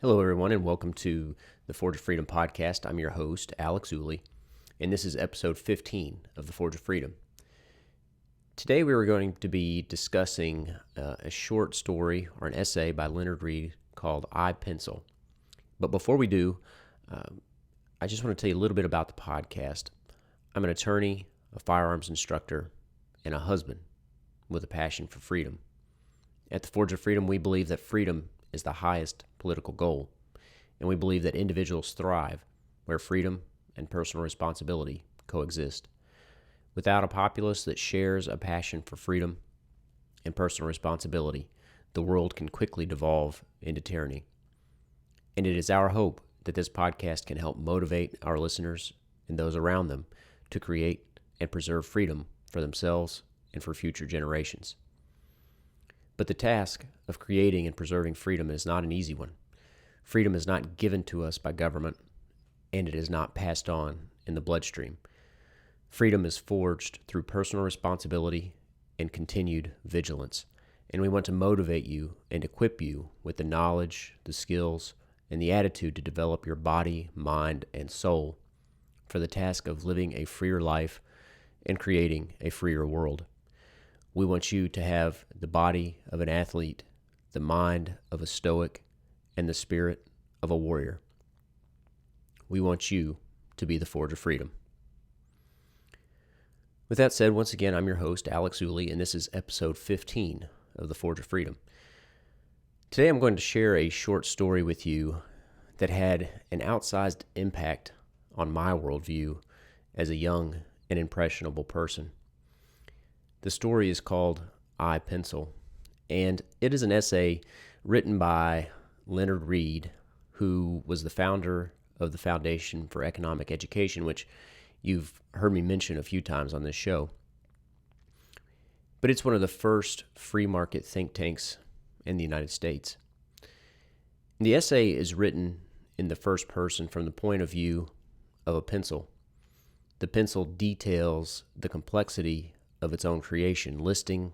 Hello, everyone, and welcome to the Forge of Freedom podcast. I'm your host, Alex Ooley, and this is episode 15 of the Forge of Freedom. Today, we are going to be discussing a short story or an essay by Leonard Read called I, Pencil. But before we do, I just want to tell you a little bit about the podcast. I'm an attorney, a firearms instructor, and a husband with a passion for freedom. At the Forge of Freedom, we believe that freedom is the highest political goal, and we believe that individuals thrive where freedom and personal responsibility coexist. Without a populace that shares a passion for freedom and personal responsibility, the world can quickly devolve into tyranny. And it is our hope that this podcast can help motivate our listeners and those around them to create and preserve freedom for themselves and for future generations. But the task of creating and preserving freedom is not an easy one. Freedom is not given to us by government, and it is not passed on in the bloodstream. Freedom is forged through personal responsibility and continued vigilance, and we want to motivate you and equip you with the knowledge, the skills, and the attitude to develop your body, mind, and soul for the task of living a freer life and creating a freer world. We want you to have the body of an athlete, the mind of a stoic, and the spirit of a warrior. We want you to be the Forge of Freedom. With that said, once again, I'm your host, Alex Ooley, and this is episode 15 of the Forge of Freedom. Today I'm going to share a short story with you that had an outsized impact on my worldview as a young and impressionable person. The story is called I, Pencil, and it is an essay written by Leonard Read, who was the founder of the Foundation for Economic Education, which you've heard me mention a few times on this show. But it's one of the first free market think tanks in the United States. The essay is written in the first person from the point of view of a pencil. The pencil details the complexity of its own creation, listing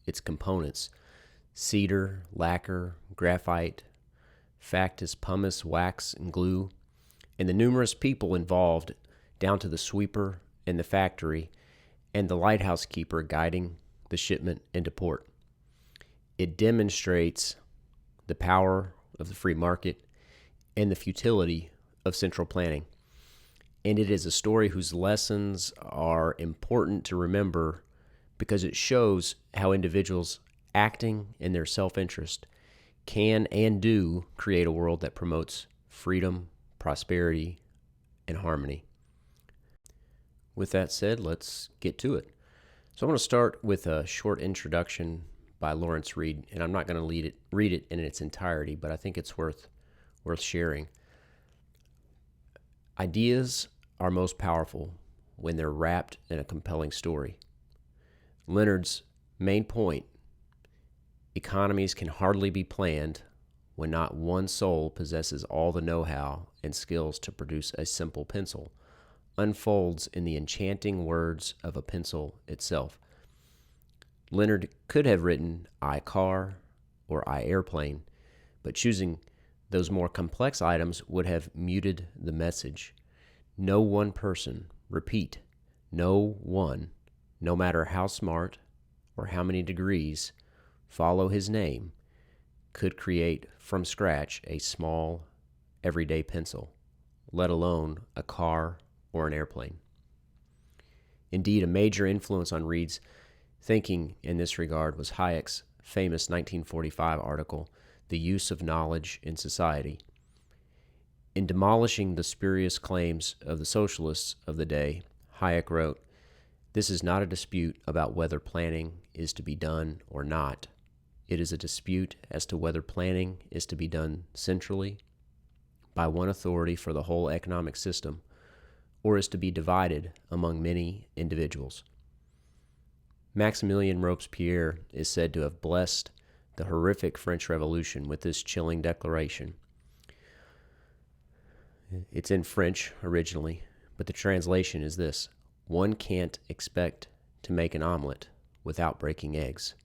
its components: cedar, lacquer, graphite, factus, pumice, wax, and glue, and the numerous people involved down to the sweeper in the factory and the lighthouse keeper guiding the shipment into port. It demonstrates the power of the free market and the futility of central planning. And it is a story whose lessons are important to remember because it shows how individuals acting in their self-interest can and do create a world that promotes freedom, prosperity, and harmony. With that said, let's get to it. So I'm going to start with a short introduction by Lawrence Reed, and I'm not going to read it in its entirety, but I think it's worth sharing. Ideas are most powerful when they're wrapped in a compelling story. Leonard's main point: economies can hardly be planned when not one soul possesses all the know-how and skills to produce a simple pencil, unfolds in the enchanting words of a pencil itself. Leonard could have written I car or I airplane, but choosing those more complex items would have muted the message. No one person, repeat, no one, no matter how smart or how many degrees follow his name, could create from scratch a small, everyday pencil, let alone a car or an airplane. Indeed, a major influence on Read's thinking in this regard was Hayek's famous 1945 article, The Use of Knowledge in Society. In demolishing the spurious claims of the socialists of the day, Hayek wrote, "This is not a dispute about whether planning is to be done or not. It is a dispute as to whether planning is to be done centrally, by one authority for the whole economic system, or is to be divided among many individuals." Maximilien Robespierre is said to have blessed the horrific French Revolution with this chilling declaration. It's in French originally, but the translation is this: "One can't expect to make an omelet without breaking eggs."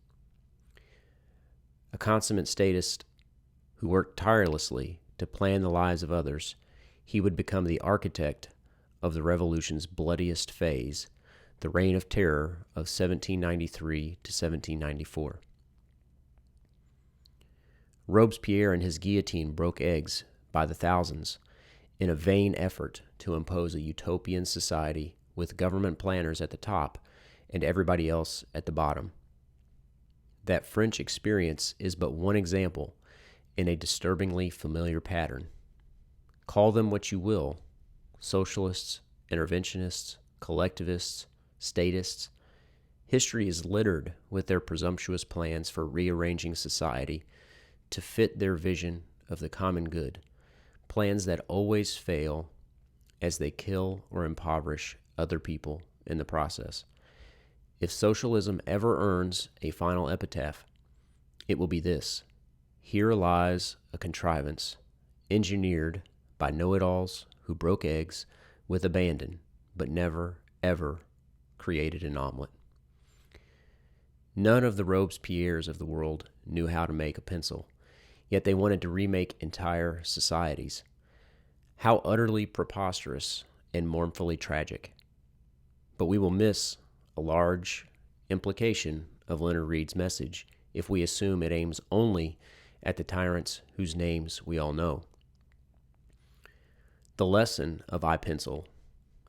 A consummate statist who worked tirelessly to plan the lives of others, he would become the architect of the revolution's bloodiest phase, the Reign of Terror of 1793 to 1794. Robespierre and his guillotine broke eggs by the thousands in a vain effort to impose a utopian society with government planners at the top and everybody else at the bottom. That French experience is but one example in a disturbingly familiar pattern. Call them what you will, socialists, interventionists, collectivists, statists. History is littered with their presumptuous plans for rearranging society to fit their vision of the common good, plans that always fail as they kill or impoverish other people in the process. If socialism ever earns a final epitaph, it will be this: here lies a contrivance engineered by know-it-alls who broke eggs with abandon, but never, ever created an omelet. None of the Robespierres of the world knew how to make a pencil, yet they wanted to remake entire societies. How utterly preposterous and mournfully tragic. But we will miss a large implication of Leonard Read's message if we assume it aims only at the tyrants whose names we all know. The lesson of iPencil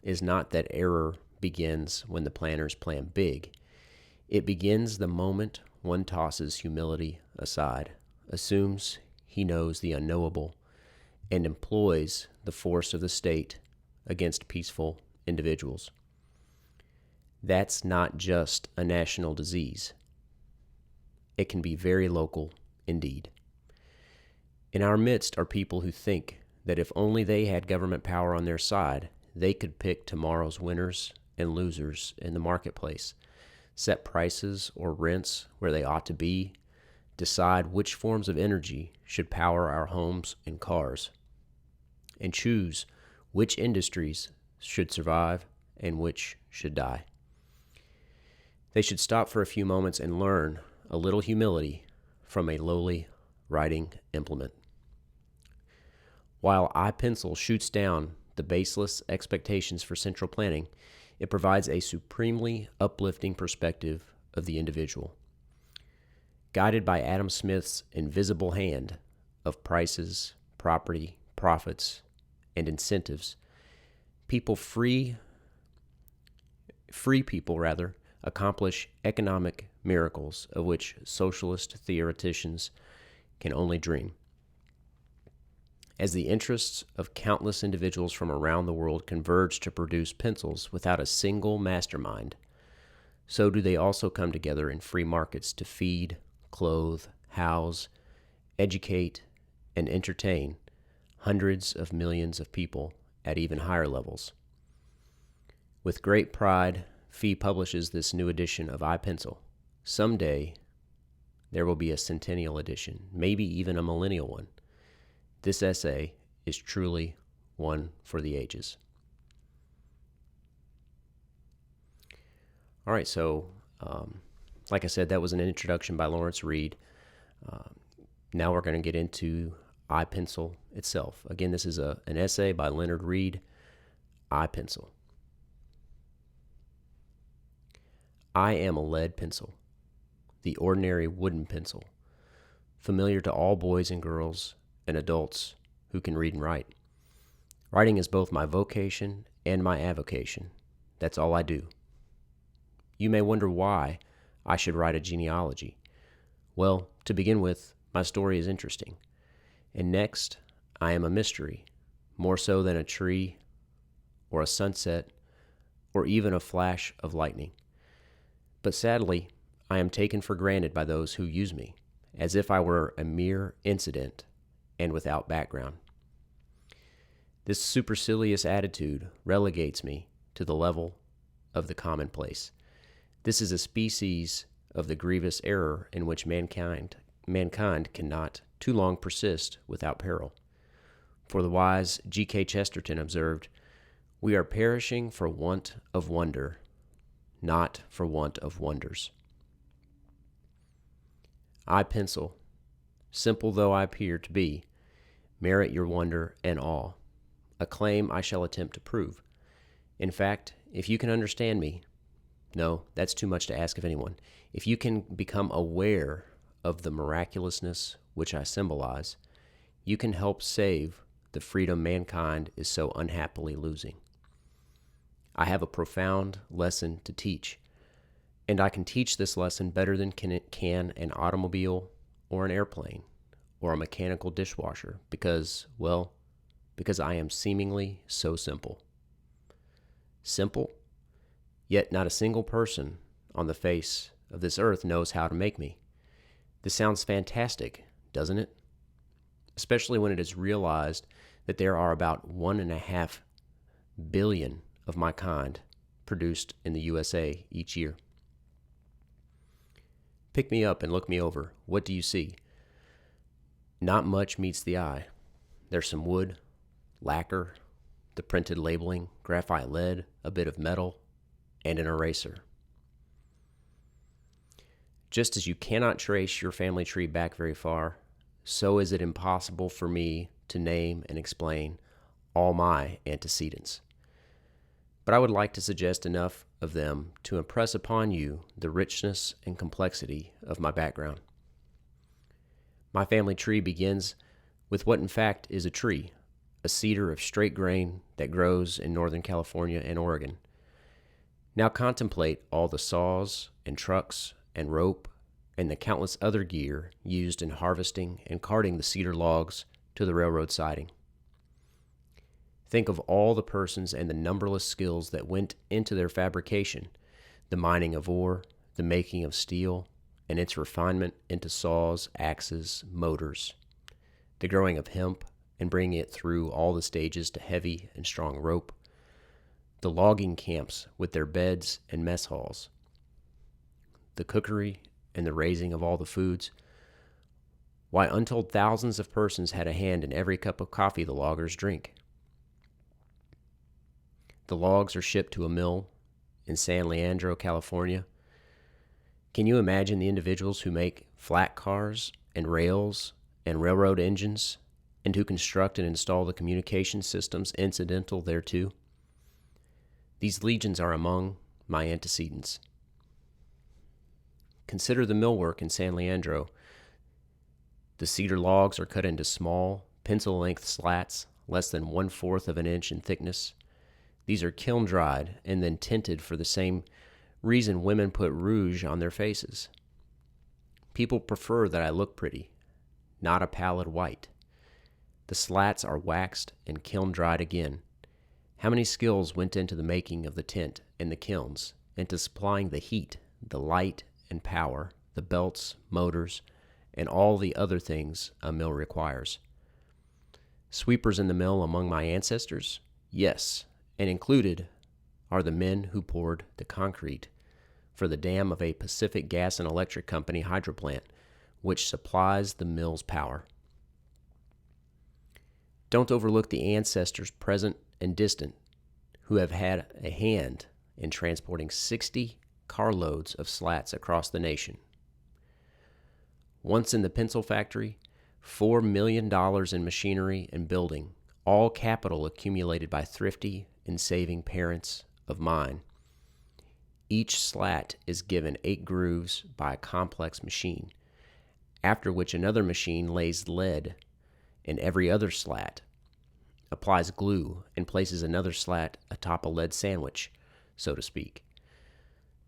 is not that error begins when the planners plan big. It begins the moment one tosses humility aside, assumes he knows the unknowable, and employs the force of the state against peaceful individuals. That's not just a national disease. It can be very local indeed. In our midst are people who think that if only they had government power on their side, they could pick tomorrow's winners and losers in the marketplace, set prices or rents where they ought to be, decide which forms of energy should power our homes and cars, and choose which industries should survive and which should die. They should stop for a few moments and learn a little humility from a lowly writing implement. While iPencil shoots down the baseless expectations for central planning, it provides a supremely uplifting perspective of the individual. Guided by Adam Smith's invisible hand of prices, property, profits, and incentives, free people accomplish economic miracles of which socialist theoreticians can only dream. As the interests of countless individuals from around the world converge to produce pencils without a single mastermind, so do they also come together in free markets to feed, clothe, house, educate, and entertain hundreds of millions of people at even higher levels. With great pride, Fee publishes this new edition of iPencil. Someday, there will be a centennial edition, maybe even a millennial one. This essay is truly one for the ages. All right, so like I said, that was an introduction by Lawrence Reed. Now we're going to get into iPencil itself. Again, this is an essay by Leonard Reed, iPencil. I am a lead pencil, the ordinary wooden pencil, familiar to all boys and girls and adults who can read and write. Writing is both my vocation and my avocation. That's all I do. You may wonder why I should write a genealogy. Well, to begin with, my story is interesting. And next, I am a mystery, more so than a tree or a sunset or even a flash of lightning. But sadly, I am taken for granted by those who use me, as if I were a mere incident and without background. This supercilious attitude relegates me to the level of the commonplace. This is a species of the grievous error in which mankind cannot too long persist without peril. For the wise G.K. Chesterton observed, "We are perishing for want of wonder, not for want of wonders." iPencil, simple though I appear to be, merit your wonder and awe, a claim I shall attempt to prove. In fact, if you can understand me, no, that's too much to ask of anyone. If you can become aware of the miraculousness which I symbolize, you can help save the freedom mankind is so unhappily losing. I have a profound lesson to teach, and I can teach this lesson better than can an automobile or an airplane or a mechanical dishwasher because I am seemingly so simple. Simple, yet not a single person on the face of this earth knows how to make me. This sounds fantastic, doesn't it? Especially when it is realized that there are about 1.5 billion of my kind produced in the USA each year. Pick me up and look me over. What do you see? Not much meets the eye. There's some wood, lacquer, the printed labeling, graphite lead, a bit of metal, and an eraser. Just as you cannot trace your family tree back very far, so is it impossible for me to name and explain all my antecedents. But I would like to suggest enough of them to impress upon you the richness and complexity of my background. My family tree begins with what in fact is a tree, a cedar of straight grain that grows in Northern California and Oregon. Now contemplate all the saws and trucks and rope and the countless other gear used in harvesting and carting the cedar logs to the railroad siding. Think of all the persons and the numberless skills that went into their fabrication, the mining of ore, the making of steel, and its refinement into saws, axes, motors, the growing of hemp and bringing it through all the stages to heavy and strong rope, the logging camps with their beds and mess halls, the cookery and the raising of all the foods. Why, untold thousands of persons had a hand in every cup of coffee the loggers drink. The logs are shipped to a mill in San Leandro, California. Can you imagine the individuals who make flat cars and rails and railroad engines and who construct and install the communication systems incidental thereto? These legions are among my antecedents. Consider the millwork in San Leandro. The cedar logs are cut into small, pencil-length slats, less than 1/4 of an inch in thickness. These are kiln-dried and then tinted for the same reason women put rouge on their faces. People prefer that I look pretty, not a pallid white. The slats are waxed and kiln-dried again. How many skills went into the making of the tint and the kilns, into supplying the heat, the light and power, the belts, motors, and all the other things a mill requires. Sweepers in the mill among my ancestors? Yes, and included are the men who poured the concrete for the dam of a Pacific Gas and Electric Company hydroplant, which supplies the mill's power. Don't overlook the ancestors present and distant who have had a hand in transporting 60 carloads of slats across the nation. Once in the pencil factory, $4 million in machinery and building, all capital accumulated by thrifty and saving parents of mine. Each slat is given 8 grooves by a complex machine, after which another machine lays lead in every other slat, applies glue, and places another slat atop a lead sandwich, so to speak.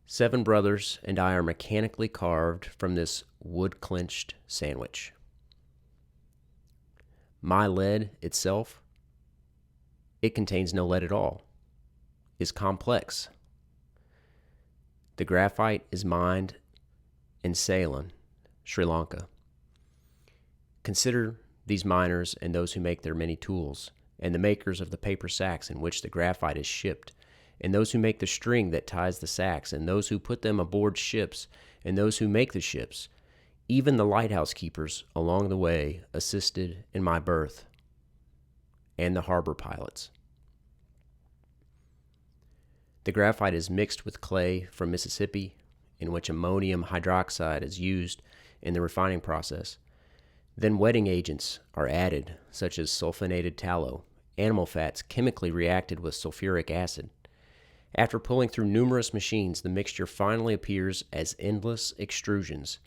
7 brothers and I are mechanically carved from this wood-clinched sandwich. My lead itself, it contains no lead at all, is complex. The graphite is mined in Ceylon, Sri Lanka. Consider these miners and those who make their many tools, and the makers of the paper sacks in which the graphite is shipped, and those who make the string that ties the sacks, and those who put them aboard ships, and those who make the ships. Even the lighthouse keepers along the way assisted in my birth, and the harbor pilots. The graphite is mixed with clay from Mississippi, in which ammonium hydroxide is used in the refining process. Then wetting agents are added, such as sulfonated tallow, animal fats chemically reacted with sulfuric acid. After pulling through numerous machines, the mixture finally appears as endless extrusions,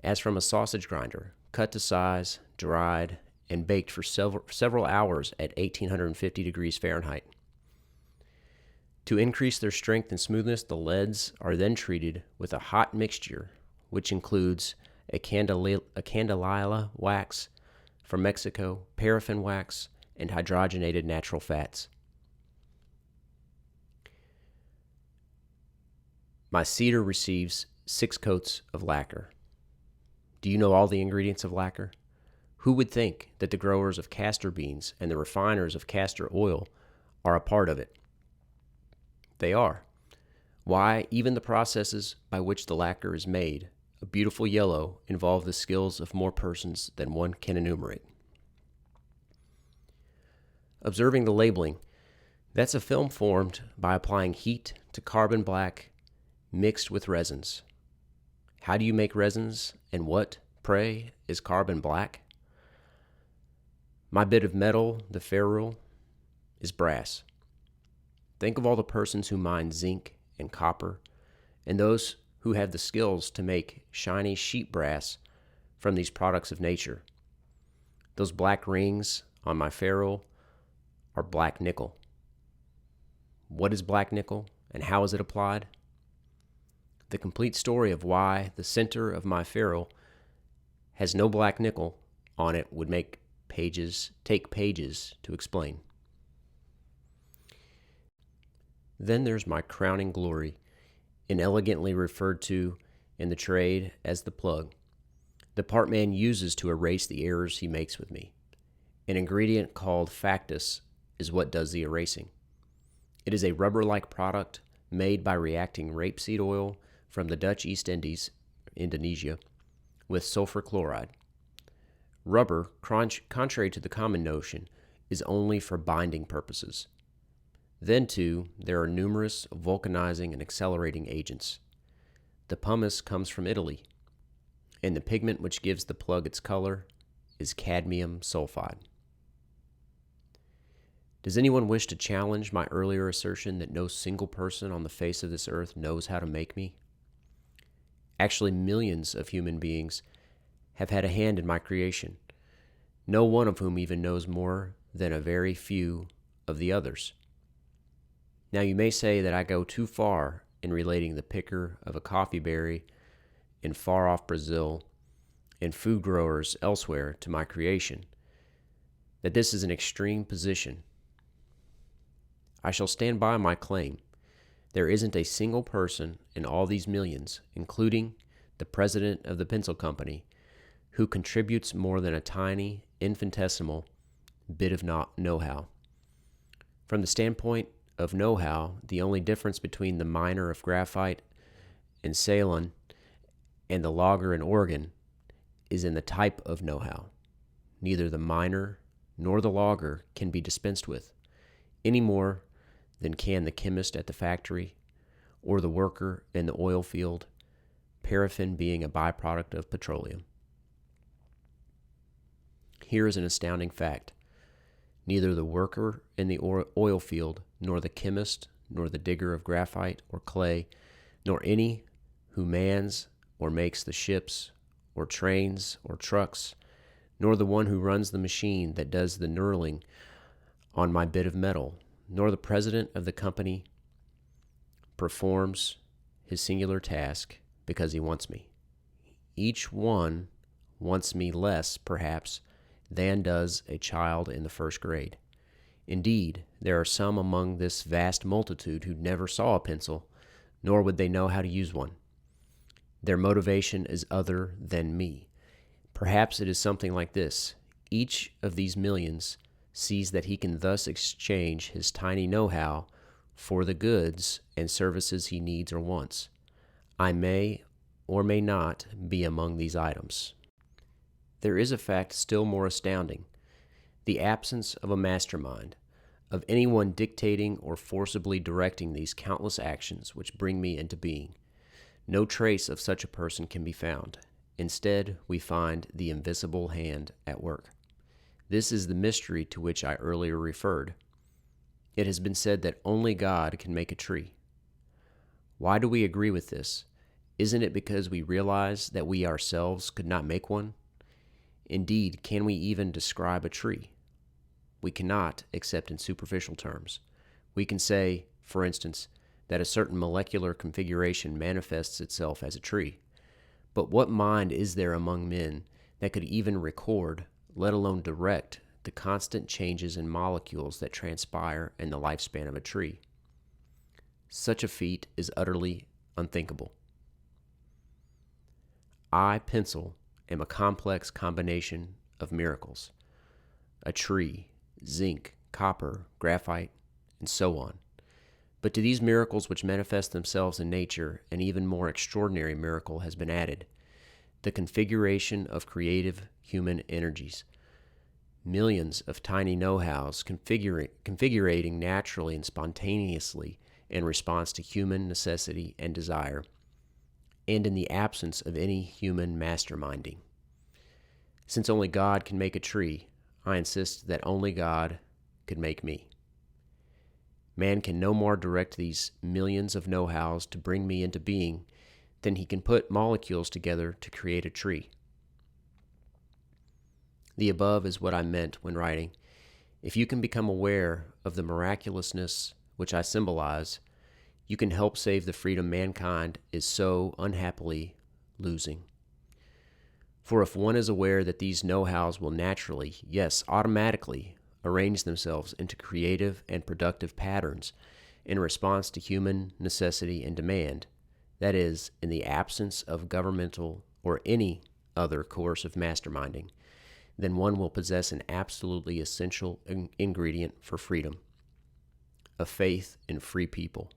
as from a sausage grinder, cut to size, dried, and baked for several hours at 1850 degrees Fahrenheit. To increase their strength and smoothness, the leads are then treated with a hot mixture, which includes a candelilla wax from Mexico, paraffin wax, and hydrogenated natural fats. My cedar receives 6 coats of lacquer. Do you know all the ingredients of lacquer? Who would think that the growers of castor beans and the refiners of castor oil are a part of it? They are. Why, even the processes by which the lacquer is made, a beautiful yellow, involve the skills of more persons than one can enumerate. Observing the labeling, that's a film formed by applying heat to carbon black mixed with resins. How do you make resins, and what, pray, is carbon black? My bit of metal, the ferrule, is brass. Think of all the persons who mine zinc and copper, and those who have the skills to make shiny sheet brass from these products of nature. Those black rings on my ferrule are black nickel. What is black nickel, and how is it applied? The complete story of why the center of my ferrule has no black nickel on it would take pages to explain. Then there's my crowning glory, inelegantly referred to in the trade as the plug, the part man uses to erase the errors he makes with me. An ingredient called factus is what does the erasing. It is a rubber-like product made by reacting rapeseed oil from the Dutch East Indies, Indonesia, with sulfur chloride. Rubber, contrary to the common notion, is only for binding purposes. Then, too, there are numerous vulcanizing and accelerating agents. The pumice comes from Italy, and the pigment which gives the plug its color is cadmium sulfide. Does anyone wish to challenge my earlier assertion that no single person on the face of this earth knows how to make me? Actually, millions of human beings have had a hand in my creation, no one of whom even knows more than a very few of the others. Now, you may say that I go too far in relating the picker of a coffee berry in far-off Brazil and food growers elsewhere to my creation, that this is an extreme position. I shall stand by my claim. There isn't a single person in all these millions, including the president of the pencil company, who contributes more than a tiny, infinitesimal bit of know-how. From the standpoint of know-how, the only difference between the miner of graphite in Ceylon and the logger in Oregon is in the type of know-how. Neither the miner nor the logger can be dispensed with, any more than can the chemist at the factory or the worker in the oil field, paraffin being a byproduct of petroleum. Here is an astounding fact. Neither the worker in the oil field, nor the chemist, nor the digger of graphite or clay, nor any who mans or makes the ships or trains or trucks, nor the one who runs the machine that does the knurling on my bit of metal, nor the president of the company performs his singular task because he wants me. Each one wants me less, perhaps, than does a child in the first grade. Indeed, there are some among this vast multitude who never saw a pencil, nor would they know how to use one. Their motivation is other than me. Perhaps it is something like this. Each of these millions sees that he can thus exchange his tiny know-how for the goods and services he needs or wants. I may or may not be among these items. There is a fact still more astounding: the absence of a mastermind, of anyone dictating or forcibly directing these countless actions which bring me into being. No trace of such a person can be found. Instead, we find the invisible hand at work. This is the mystery to which I earlier referred. It has been said that only God can make a tree. Why do we agree with this? Isn't it because we realize that we ourselves could not make one? Indeed, can we even describe a tree? We cannot, except in superficial terms. We can say, for instance, that a certain molecular configuration manifests itself as a tree. But what mind is there among men that could even record, let alone direct, the constant changes in molecules that transpire in the lifespan of a tree? Such a feat is utterly unthinkable. I, pencil, am a complex combination of miracles. A tree, zinc, copper, graphite, and so on. But to these miracles which manifest themselves in nature, an even more extraordinary miracle has been added: the configuration of creative human energies. Millions of tiny know-hows configurating naturally and spontaneously in response to human necessity and desire, and in the absence of any human masterminding. Since only God can make a tree, I insist that only God could make me. Man can no more direct these millions of know-hows to bring me into being than he can put molecules together to create a tree. The above is what I meant when writing, if you can become aware of the miraculousness which I symbolize, you can help save the freedom mankind is so unhappily losing. For if one is aware that these know-hows will naturally, yes, automatically, arrange themselves into creative and productive patterns in response to human necessity and demand, that is, in the absence of governmental or any other coercive masterminding, then one will possess an absolutely essential ingredient for freedom: a faith in free people.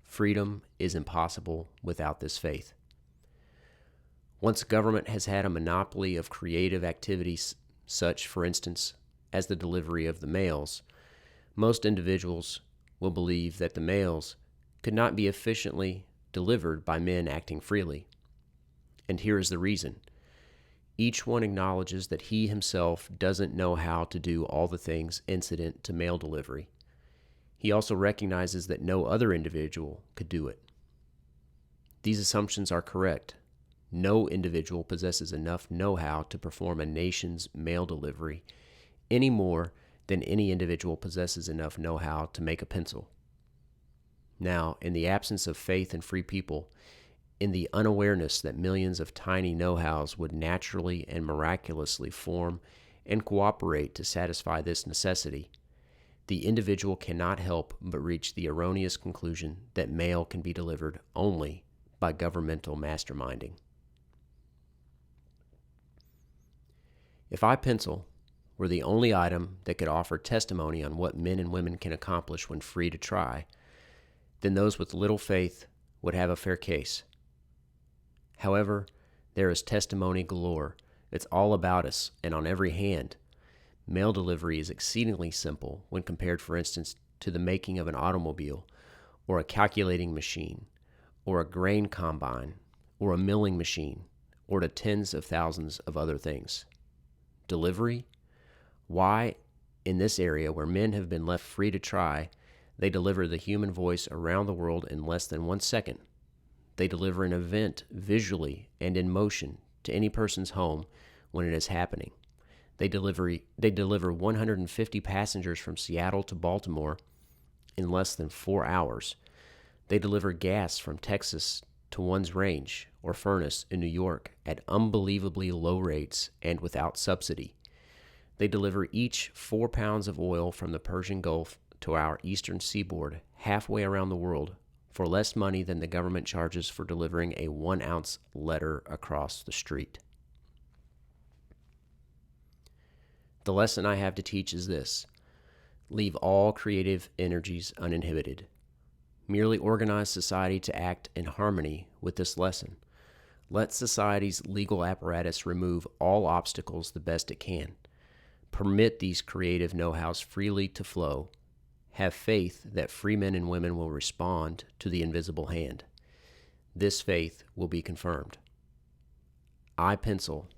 Freedom is impossible without this faith. Once government has had a monopoly of creative activities, such, for instance, as the delivery of the mails, most individuals will believe that the mails could not be efficiently delivered by men acting freely. And here is the reason. Each one acknowledges that he himself doesn't know how to do all the things incident to mail delivery. He also recognizes that no other individual could do it. These assumptions are correct. No individual possesses enough know-how to perform a nation's mail delivery any more than any individual possesses enough know-how to make a pencil. Now, in the absence of faith in free people, in the unawareness that millions of tiny know-hows would naturally and miraculously form and cooperate to satisfy this necessity, the individual cannot help but reach the erroneous conclusion that mail can be delivered only by governmental masterminding. If I, pencil, were the only item that could offer testimony on what men and women can accomplish when free to try, then those with little faith would have a fair case. However, there is testimony galore. It's all about us and on every hand. Mail delivery is exceedingly simple when compared, for instance, to the making of an automobile, or a calculating machine, or a grain combine, or a milling machine, or to tens of thousands of other things. Delivery? Why, in this area where men have been left free to try, they deliver the human voice around the world in less than 1 second. They deliver an event visually and in motion to any person's home when it is happening. They deliver 150 passengers from Seattle to Baltimore in less than 4 hours. They deliver gas from Texas to one's range or furnace in New York at unbelievably low rates and without subsidy. They deliver each 4 pounds of oil from the Persian Gulf to our eastern seaboard halfway around the world for less money than the government charges for delivering a 1-ounce letter across the street. The lesson I have to teach is this: leave all creative energies uninhibited. Merely organize society to act in harmony with this lesson. Let society's legal apparatus remove all obstacles the best it can. Permit these creative know-hows freely to flow. Have faith that free men and women will respond to the invisible hand. This faith will be confirmed. I, Pencil,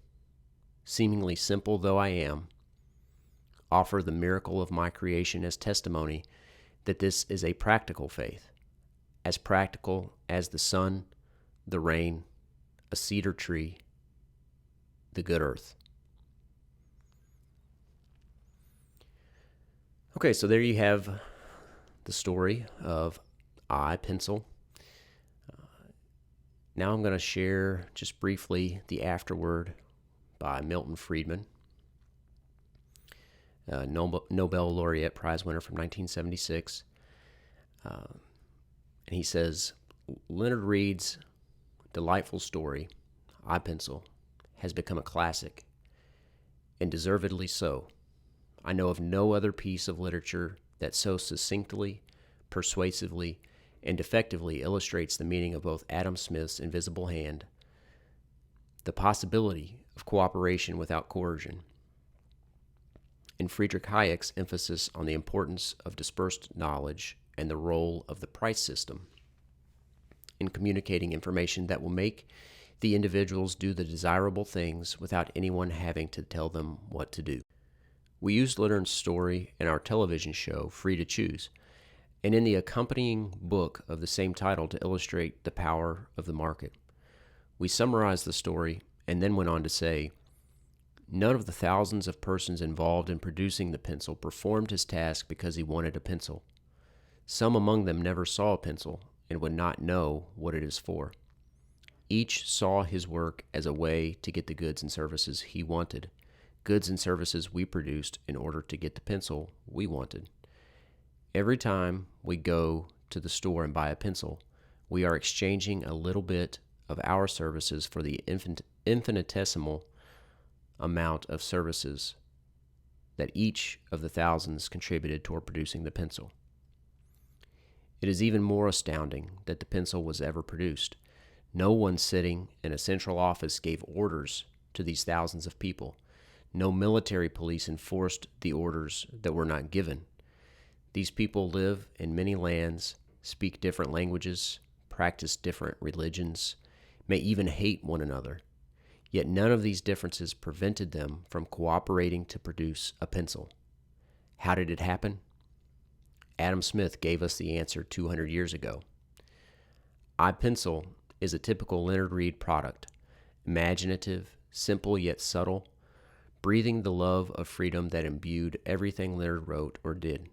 seemingly simple though I am, offer the miracle of my creation as testimony that this is a practical faith, as practical as the sun, the rain, a cedar tree, the good earth. Okay, so there you have the story of I, Pencil. Now I'm going to share just briefly the afterword by Milton Friedman, Nobel laureate prize winner from 1976. And he says, Leonard Read's delightful story, I, Pencil, has become a classic, and deservedly so. I know of no other piece of literature that so succinctly, persuasively, and effectively illustrates the meaning of both Adam Smith's invisible hand, the possibility of cooperation without coercion, and Friedrich Hayek's emphasis on the importance of dispersed knowledge and the role of the price system in communicating information that will make the individuals do the desirable things without anyone having to tell them what to do. We used Leonard's story in our television show, Free to Choose, and in the accompanying book of the same title to illustrate the power of the market. We summarized the story and then went on to say, none of the thousands of persons involved in producing the pencil performed his task because he wanted a pencil. Some among them never saw a pencil and would not know what it is for. Each saw his work as a way to get the goods and services he wanted, goods and services we produced in order to get the pencil we wanted. Every time we go to the store and buy a pencil, we are exchanging a little bit of our services for the infinitesimal amount of services that each of the thousands contributed toward producing the pencil. It is even more astounding that the pencil was ever produced. No one sitting in a central office gave orders to these thousands of people. No military police enforced the orders that were not given. These people live in many lands, speak different languages, practice different religions, may even hate one another. Yet none of these differences prevented them from cooperating to produce a pencil. How did it happen? Adam Smith gave us the answer 200 years ago. I, Pencil is a typical Leonard Read product, imaginative, simple yet subtle, breathing the love of freedom that imbued everything Leonard wrote or did.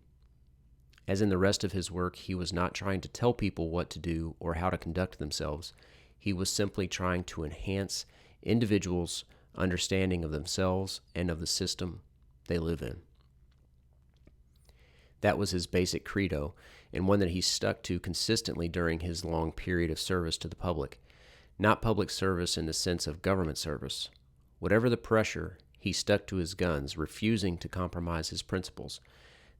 As in the rest of his work, he was not trying to tell people what to do or how to conduct themselves. He was simply trying to enhance individuals' understanding of themselves and of the system they live in. That was his basic credo, and one that he stuck to consistently during his long period of service to the public. Not public service in the sense of government service. Whatever the pressure, he stuck to his guns, refusing to compromise his principles.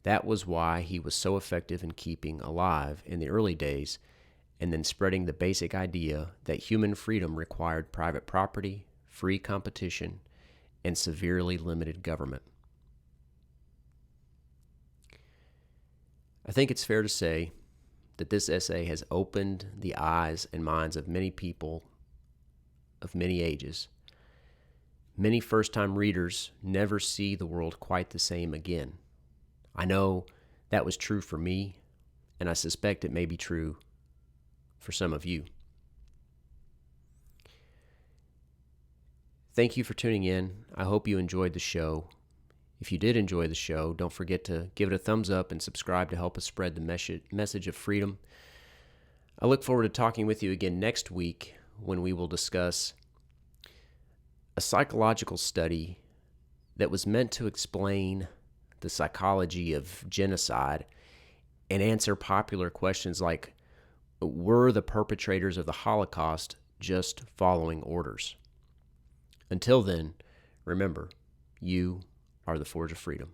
That was why he was so effective in keeping alive in the early days and then spreading the basic idea that human freedom required private property, free competition, and severely limited government. I think it's fair to say that this essay has opened the eyes and minds of many people of many ages. Many first-time readers never see the world quite the same again. I know that was true for me, and I suspect it may be true for some of you. Thank you for tuning in. I hope you enjoyed the show. If you did enjoy the show, don't forget to give it a thumbs up and subscribe to help us spread the message of freedom. I look forward to talking with you again next week when we will discuss a psychological study that was meant to explain the psychology of genocide and answer popular questions like, were the perpetrators of the Holocaust just following orders? Until then, remember, you are the Forge of Freedom.